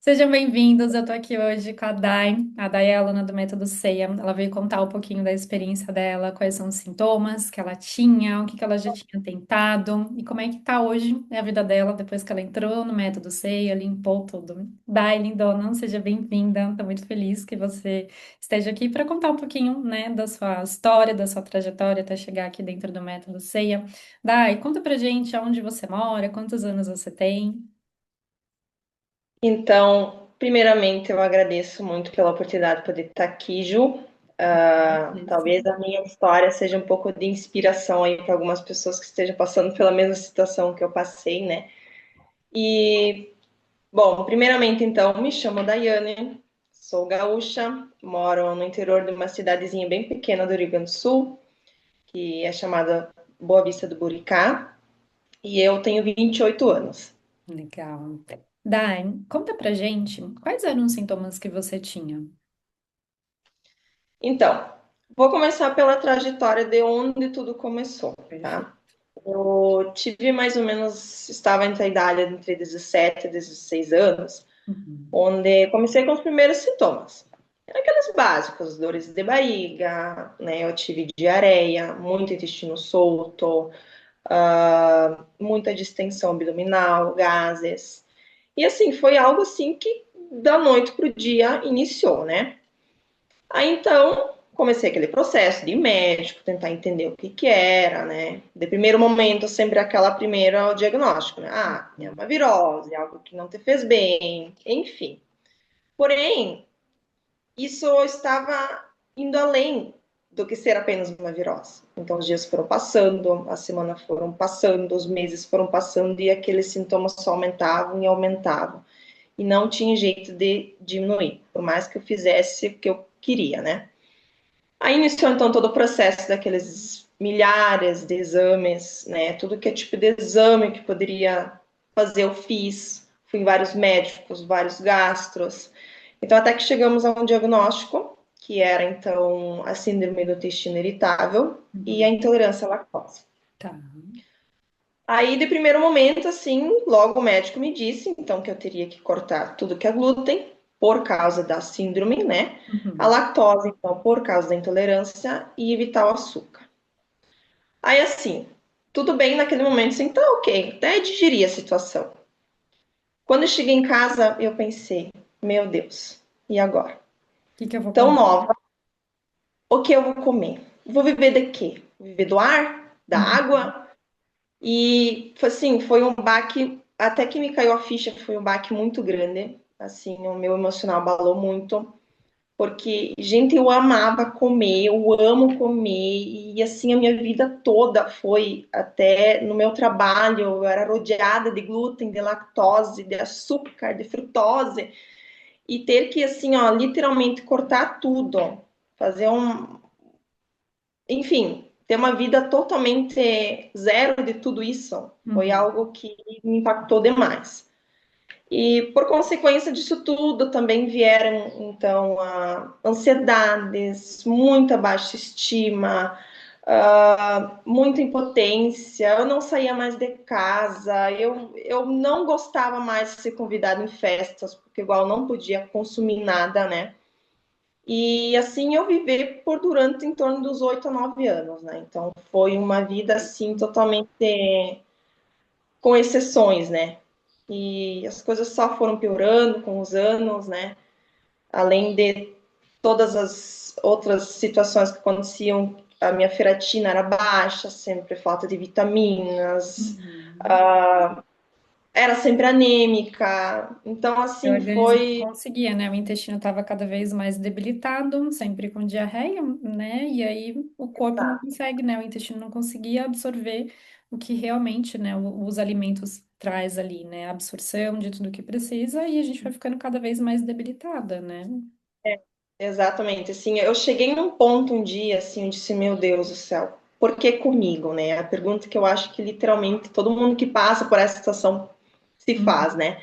Sejam bem-vindos, eu tô aqui hoje com a Dai. A Dai é aluna do Método CEIA. Ela veio contar um pouquinho da experiência dela, quais são os sintomas que ela tinha, o que que ela já tinha tentado e como é que tá hoje, né, a vida dela depois que ela entrou no Método CEIA, limpou tudo. Dai, lindona, seja bem-vinda. Tô muito feliz que você esteja aqui para contar um pouquinho, né, da sua história, da sua trajetória até chegar aqui dentro do Método CEIA. Dai, conta pra gente aonde você mora, quantos anos você tem. Então, primeiramente, eu agradeço muito pela oportunidade de poder estar aqui, Ju. Talvez a minha história seja um pouco de inspiração aí para algumas pessoas que estejam passando pela mesma situação que eu passei, né? E, bom, primeiramente, então, me chamo Daiane, sou gaúcha, moro no interior de uma cidadezinha bem pequena do Rio Grande do Sul, que é chamada Boa Vista do Buricá, e eu tenho 28 anos. Legal. Dai, conta pra gente quais eram os sintomas que você tinha. Então, vou começar pela trajetória de onde tudo começou, Perfeito. tá? Eu tive mais ou menos, estava entre a idade entre 17 e 16 anos, Uhum. onde comecei com os primeiros sintomas. Aqueles básicos, dores de barriga, né? Eu tive diarreia, muito intestino solto, muita distensão abdominal, gases. E assim, foi algo assim que da noite pro dia iniciou, né? Aí então comecei aquele processo de ir médico, tentar entender o que que era, né? De primeiro momento, sempre aquela primeira o diagnóstico, né? Ah, é uma virose, algo que não te fez bem, enfim. Porém, isso estava indo além do que ser apenas uma virose. Então, os dias foram passando, as semanas foram passando, os meses foram passando e aqueles sintomas só aumentavam e aumentavam. E não tinha jeito de diminuir, por mais que eu fizesse o que eu queria, né? Aí iniciou então todo o processo daqueles milhares de exames, né? Tudo que é tipo de exame que poderia fazer, eu fiz. Fui em vários médicos, vários gastros. Então, até que chegamos a um diagnóstico, que era então a síndrome do intestino irritável e a Uhum. intolerância à lactose. Tá. Aí, de primeiro momento, assim, logo o médico me disse, então, que eu teria que cortar tudo que é glúten, por causa da síndrome, né? A Uhum. lactose, então, por causa da intolerância, e evitar o açúcar. Aí, assim, tudo bem naquele momento, assim, tá ok, até digeri a situação. Quando eu cheguei em casa, eu pensei, meu Deus, e agora? O que que eu vou Tão comer? nova, o que eu vou comer? Vou viver de quê? Vou viver do ar? Da Uhum. água? E assim, foi um baque, até que me caiu a ficha, foi um baque muito grande. Assim, o meu emocional abalou muito, porque, gente, eu amava comer, eu amo comer, e assim, a minha vida toda foi até no meu trabalho, eu era rodeada de glúten, de lactose, de açúcar, de frutose, e ter que, assim, ó, literalmente cortar tudo, fazer um, enfim, ter uma vida totalmente zero de tudo isso foi Uhum. algo que me impactou demais. E por consequência disso tudo também vieram então ansiedades, muita baixa estima, muita impotência. Eu não saía mais de casa, eu não gostava mais de ser convidada em festas, porque igual eu não podia consumir nada, né? E assim eu vivi por durante em torno dos 8 a 9 anos, né? Então foi uma vida assim totalmente com exceções, né? E as coisas só foram piorando com os anos, né? Além de todas as outras situações que aconteciam, a minha ferritina era baixa, sempre falta de vitaminas, Uhum. uh, era sempre anêmica. Então, O assim, organismo não foi conseguia, né? O intestino estava cada vez mais debilitado, sempre com diarreia, né? E aí o corpo não consegue, né? O intestino não conseguia absorver o que realmente, né? Os alimentos traz ali, né? A absorção de tudo que precisa e a gente vai ficando cada vez mais debilitada, né? exatamente assim. Eu cheguei num ponto um dia, assim, eu disse: Meu Deus do céu, por que comigo, né? A pergunta que eu acho que literalmente todo mundo que passa por essa situação se faz, Uhum. né?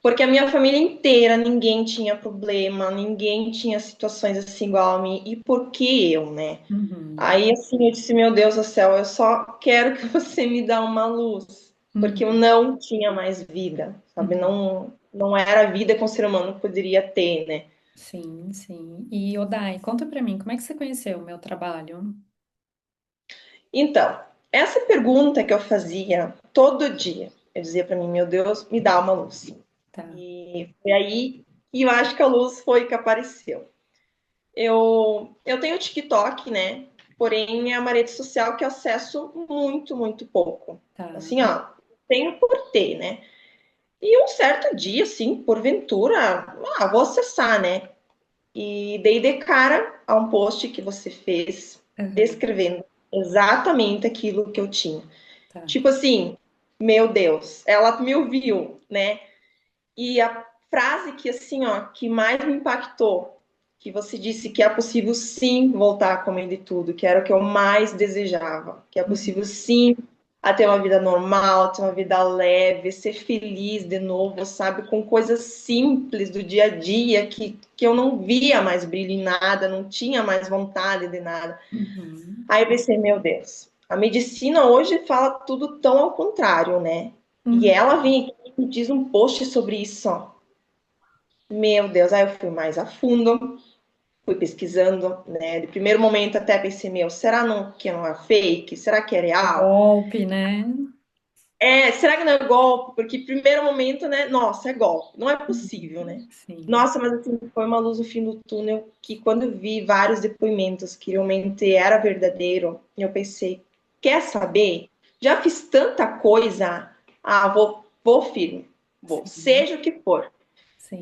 Porque a minha família inteira, ninguém tinha problema, ninguém tinha situações assim igual a mim. E por que eu, né? Uhum. Aí, assim, eu disse, meu Deus do céu, eu só quero que você me dê uma luz. porque eu Uhum. não tinha mais vida, sabe? Uhum. Não era a vida que um ser humano poderia ter, né? Sim, sim. E Odai, conta pra mim, como é que você conheceu o meu trabalho? Então, essa pergunta que eu fazia todo dia, eu dizia para mim, meu Deus, me dá uma luz. Tá, E foi aí que eu acho que a luz foi que apareceu. Eu tenho TikTok, né? Porém, é uma rede social que eu acesso muito, muito pouco. tá. Assim, ó, tenho por ter, né? E um certo dia, assim, porventura, vou acessar, né? E dei de cara a um post que você fez Aham, descrevendo exatamente aquilo que eu tinha. tá. Tipo assim, meu Deus, ela me ouviu, né? E a frase que assim, ó, que mais me impactou, que você disse que é possível sim voltar a comer de tudo, que era o que eu mais desejava, que é possível Uhum, sim a ter uma vida normal, ter uma vida leve, ser feliz de novo, sabe, com coisas simples do dia a dia que eu não via mais brilho em nada, não tinha mais vontade de nada. uhum, Aí eu pensei, meu Deus, a medicina hoje fala tudo tão ao contrário, né? E uhum. ela vem aqui e diz um post sobre isso, ó. Meu Deus, aí eu fui mais a fundo, fui pesquisando, né? De primeiro momento até pensei, meu, será que não é fake? Será que é real? Golpe, né? Será que não é golpe? Porque primeiro momento, né? Nossa, é golpe. Não é possível, né? Sim. Nossa, mas assim, foi uma luz no fim do túnel que quando eu vi vários depoimentos que realmente era verdadeiro, eu pensei, quer saber? Já fiz tanta coisa, vou firme, vou, Sim, seja o que for.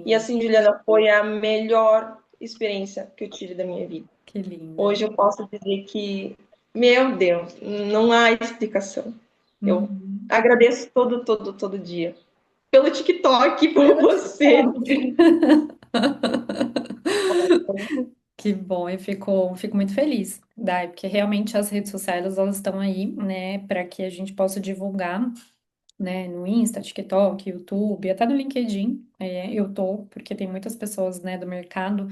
E sim, assim, Juliana, foi a melhor experiência que eu tive da minha vida. que linda. Hoje eu posso dizer que, meu Deus, não há explicação. Eu Uhum. agradeço todo dia. Pelo TikTok, por Pelo você. TikTok. Que bom, fico muito feliz, Dai, porque realmente as redes sociais elas estão aí, né, para que a gente possa divulgar, né, no Insta, TikTok, YouTube, até no LinkedIn, eu tô, porque tem muitas pessoas, né, do mercado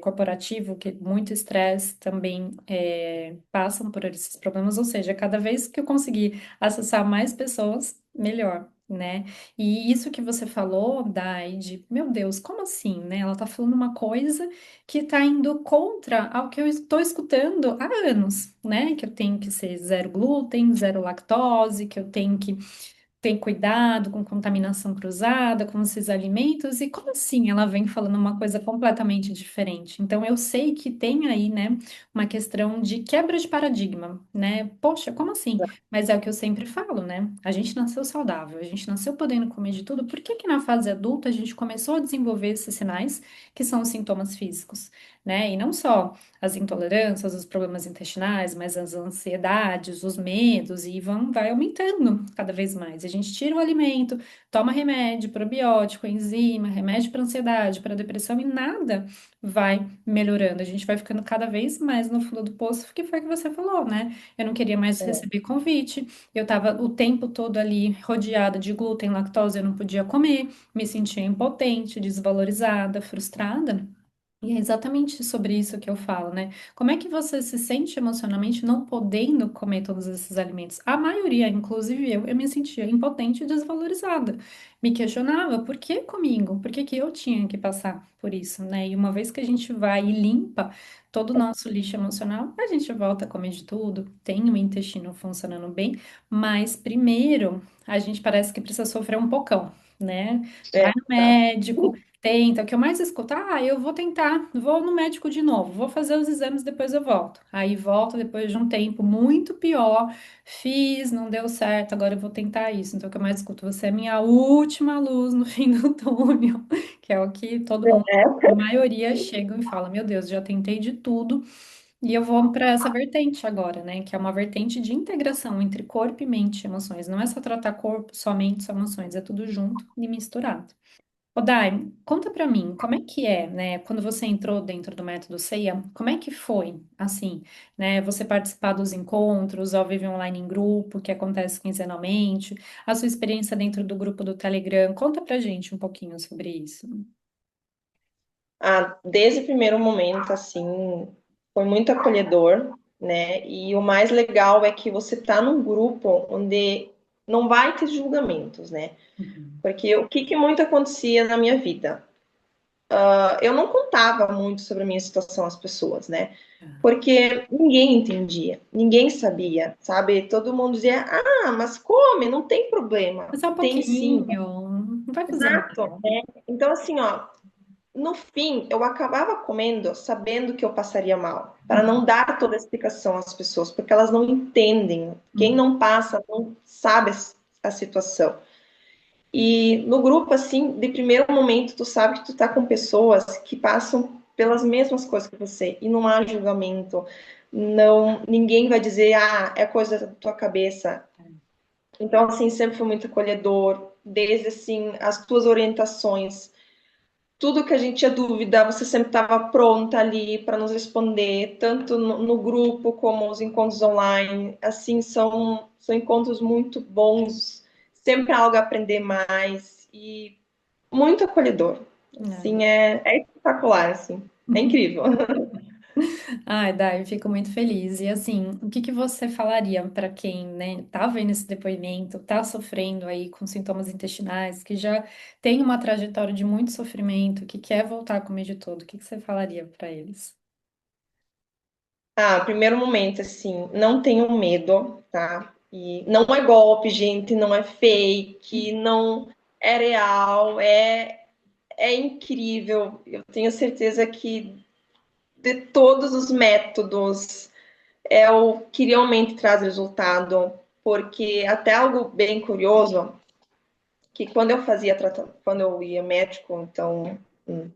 corporativo que muito estresse também passam por esses problemas, ou seja, cada vez que eu conseguir acessar mais pessoas, melhor. Né? E isso que você falou, Dai, de meu Deus, como assim, né? Ela tá falando uma coisa que tá indo contra ao que eu estou escutando há anos, né? Que eu tenho que ser zero glúten, zero lactose, que eu tenho que tem cuidado com contaminação cruzada, com esses alimentos, e como assim ela vem falando uma coisa completamente diferente? Então eu sei que tem aí, né, uma questão de quebra de paradigma, né? Poxa, como assim? Mas é o que eu sempre falo, né? A gente nasceu saudável, a gente nasceu podendo comer de tudo, por que que na fase adulta a gente começou a desenvolver esses sinais que são os sintomas físicos, né? E não só as intolerâncias, os problemas intestinais, mas as ansiedades, os medos, e vai aumentando cada vez mais. A gente tira o alimento, toma remédio, probiótico, enzima, remédio para ansiedade, para depressão, e nada vai melhorando. A gente vai ficando cada vez mais no fundo do poço, que foi o que você falou, né? Eu não queria mais receber convite, eu estava o tempo todo ali rodeada de glúten, lactose, eu não podia comer, me sentia impotente, desvalorizada, frustrada. E é exatamente sobre isso que eu falo, né? Como é que você se sente emocionalmente não podendo comer todos esses alimentos? A maioria, inclusive eu me sentia impotente e desvalorizada. Me questionava, por que comigo? Por que que eu tinha que passar por isso, né? E uma vez que a gente vai e limpa todo o nosso lixo emocional, a gente volta a comer de tudo, tem o intestino funcionando bem, mas primeiro a gente parece que precisa sofrer um pocão, né? É, Vai no médico. Tenta, o que eu mais escuto, eu vou tentar, vou no médico de novo, vou fazer os exames, depois eu volto. Aí volto depois de um tempo muito pior, fiz, não deu certo, agora eu vou tentar isso. Então, o que eu mais escuto, você é minha última luz no fim do túnel, que é o que todo mundo, a maioria chega e fala, meu Deus, já tentei de tudo, e eu vou para essa vertente agora, né, que é uma vertente de integração entre corpo e mente e emoções. Não é só tratar corpo, só mente, só emoções, é tudo junto e misturado. Ô, Dai, conta pra mim, como é que é, né, quando você entrou dentro do método CEIA, como é que foi, assim, né, você participar dos encontros, ao vivo online em grupo, que acontece quinzenalmente, a sua experiência dentro do grupo do Telegram, conta pra gente um pouquinho sobre isso. desde o primeiro momento, assim, foi muito acolhedor, né? E o mais legal é que você tá num grupo onde não vai ter julgamentos, né? Uhum. Porque o que muito acontecia na minha vida? Eu não contava muito sobre a minha situação às pessoas, né? Tá. Porque ninguém entendia, ninguém sabia, sabe? Todo mundo dizia, ah, mas come, não tem problema. É só um Tem sim. pouquinho, não vai fazer Exato. mal. Então, assim, ó, no fim, eu acabava comendo sabendo que eu passaria mal, para não Uhum. dar toda a explicação às pessoas, porque elas não entendem. Quem Uhum. não passa não sabe a situação. E no grupo, assim, de primeiro momento, tu sabe que tu tá com pessoas que passam pelas mesmas coisas que você, e não há julgamento, não, ninguém vai dizer, ah, é coisa da tua cabeça. Então, assim, sempre foi muito acolhedor, desde, assim, as tuas orientações, tudo que a gente tinha dúvida, você sempre estava pronta ali para nos responder, tanto no grupo como os encontros online. Assim, são encontros muito bons, sempre há algo a aprender mais e muito acolhedor. É. Assim, é espetacular, assim, é incrível. Ai, Dai, eu fico muito feliz. E assim, o que que você falaria para quem, né, tá vendo esse depoimento, tá sofrendo aí com sintomas intestinais, que já tem uma trajetória de muito sofrimento, que quer voltar a comer de tudo? O que que você falaria para eles? Ah, primeiro momento, assim, não tenham medo, tá? E não é golpe, gente, não é fake, não é real, é incrível. Eu tenho certeza que de todos os métodos é o que realmente traz resultado, porque até algo bem curioso, que quando eu fazia quando eu ia médico, então,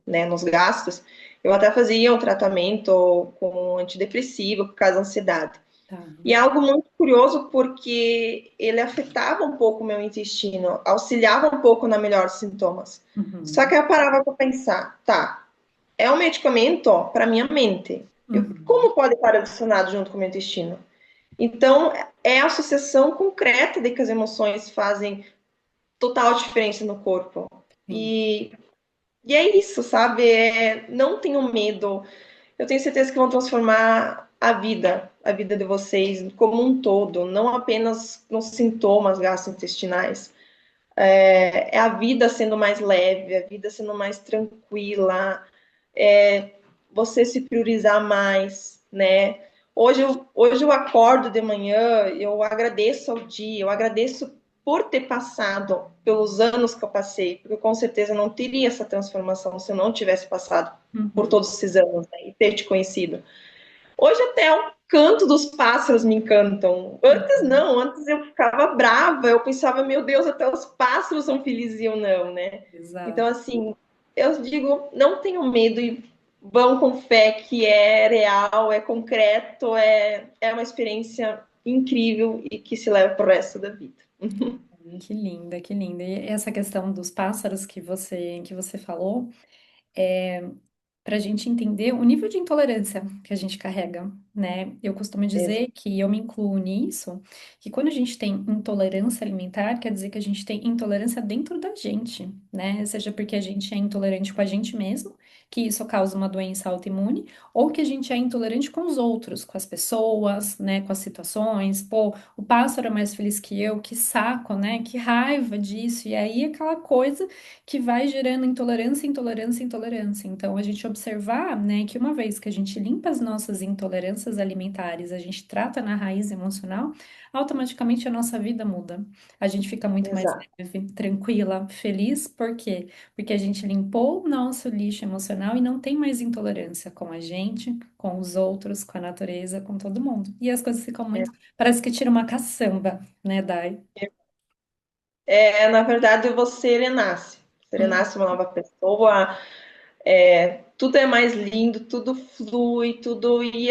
né, nos gastos, eu até fazia um tratamento com antidepressivo por causa da ansiedade. Tá. E é algo muito curioso porque ele afetava um pouco o meu intestino, auxiliava um pouco na melhora dos sintomas. Só Uhum. que eu parava para pensar, tá, é um medicamento para minha mente. Uhum. Como pode estar adicionado junto com o meu intestino? Então, é a associação concreta de que as emoções fazem total diferença no corpo. Sim. E é isso, sabe? Não tenham medo. Eu tenho certeza que vão transformar a vida de vocês como um todo, não apenas nos sintomas gastrointestinais. É a vida sendo mais leve, a vida sendo mais tranquila, você se priorizar mais, né? Hoje eu acordo de manhã, eu agradeço ao dia, eu agradeço por ter passado pelos anos que eu passei, porque com certeza não teria essa transformação se eu não tivesse passado por Uhum. todos esses anos, né, e ter te conhecido. Hoje até o canto dos pássaros me encantam. Antes Uhum. não, antes eu ficava brava, eu pensava, meu Deus, até os pássaros são felizes e eu não, né? Então, Exato. assim, eu digo, não tenham medo e vão com fé que é real, é concreto, é uma experiência incrível e que se leva para o resto da vida. Que linda, que linda. E essa questão dos pássaros que você falou, para a gente entender o nível de intolerância que a gente carrega, né? Eu costumo dizer que eu me incluo nisso, que quando a gente tem intolerância alimentar, quer dizer que a gente tem intolerância dentro da gente, né? Seja porque a gente é intolerante com a gente mesmo, que isso causa uma doença autoimune, ou que a gente é intolerante com os outros, com as pessoas, né? Com as situações. Pô, o pássaro é mais feliz que eu, que saco, né? Que raiva disso. E aí aquela coisa que vai gerando intolerância, intolerância, intolerância. Então, a gente observar, né, que uma vez que a gente limpa as nossas intolerâncias alimentares, a gente trata na raiz emocional, automaticamente a nossa vida muda. A gente fica muito mais Exato. leve, tranquila, feliz. Por quê? Porque a gente limpou o nosso lixo emocional e não tem mais intolerância com a gente, com os outros, com a natureza, com todo mundo. E as coisas ficam muito. Parece que tira uma caçamba, né, Dai? Na verdade, você renasce. Você Hum. renasce uma nova pessoa, tudo é mais lindo, tudo flui, tudo. E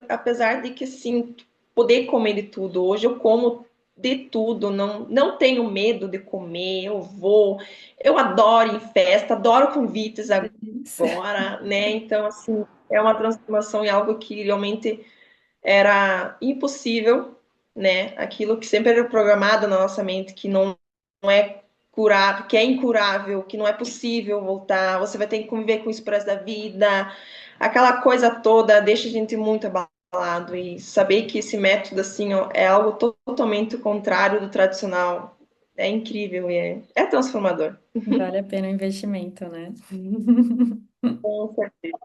apesar de que, sim, poder comer de tudo. Hoje eu como de tudo, não tenho medo de comer, eu vou. Eu adoro ir em festa, adoro convites Isso. agora, né? Então, assim, é uma transformação em algo que realmente era impossível, né? Aquilo que sempre era programado na nossa mente, que não é curável, que é incurável, que não é possível voltar, você vai ter que conviver com isso pro resto da vida. Aquela coisa toda deixa a gente muito abalada. falado e saber que esse método assim ó, é algo totalmente contrário do tradicional é incrível e é transformador. Vale a pena o investimento, né? Com certeza.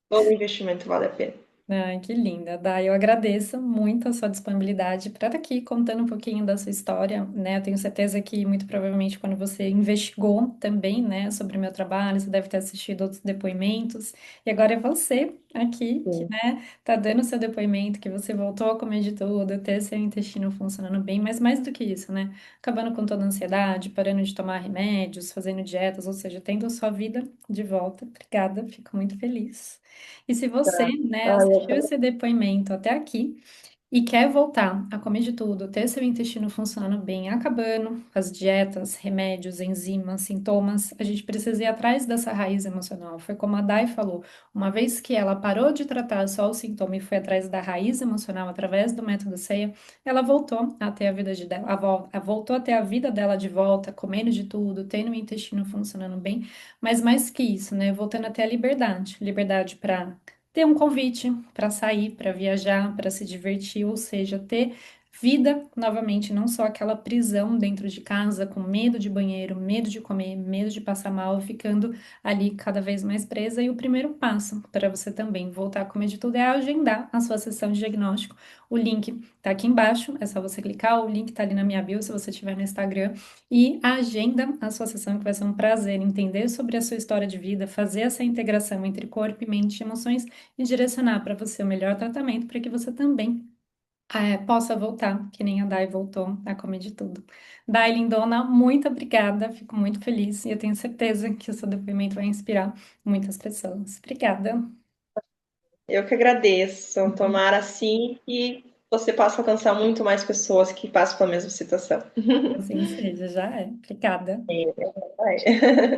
Todo investimento vale a pena. Ai, que linda. Dai, eu agradeço muito a sua disponibilidade para estar aqui contando um pouquinho da sua história, né? Eu tenho certeza que muito provavelmente quando você investigou também, né, sobre o meu trabalho, você deve ter assistido outros depoimentos. E agora é você aqui que, Sim. né, tá dando seu depoimento, que você voltou a comer de tudo, ter seu intestino funcionando bem, mas mais do que isso, né? Acabando com toda a ansiedade, parando de tomar remédios, fazendo dietas, ou seja, tendo a sua vida de volta. Obrigada, fico muito feliz. E se você, né, Ah, assistiu esse depoimento até aqui e quer voltar a comer de tudo, ter seu intestino funcionando bem, acabando com as dietas, remédios, enzimas, sintomas, a gente precisa ir atrás dessa raiz emocional. Foi como a Dai falou, uma vez que ela parou de tratar só o sintoma e foi atrás da raiz emocional através do método CEIA, ela voltou a ter a vida voltou a ter a vida dela de volta, comendo de tudo, tendo o intestino funcionando bem, mas mais que isso, né, voltando a ter a liberdade, liberdade para ter um convite para sair, para viajar, para se divertir, ou seja, ter vida novamente, não só aquela prisão dentro de casa, com medo de banheiro, medo de comer, medo de passar mal, ficando ali cada vez mais presa. E o primeiro passo para você também voltar a comer de tudo é agendar a sua sessão de diagnóstico. O link tá aqui embaixo, é só você clicar, o link tá ali na minha bio se você estiver no Instagram e agenda a sua sessão, que vai ser um prazer entender sobre a sua história de vida, fazer essa integração entre corpo e mente e emoções e direcionar para você o melhor tratamento para que você também possa voltar, que nem a Dai voltou a comer de tudo. Dai, lindona, muito obrigada, fico muito feliz e eu tenho certeza que o seu depoimento vai inspirar muitas pessoas. Obrigada. Eu que agradeço. Tomara assim que você possa alcançar muito mais pessoas que passam pela mesma situação. Assim seja, já é. Obrigada. É.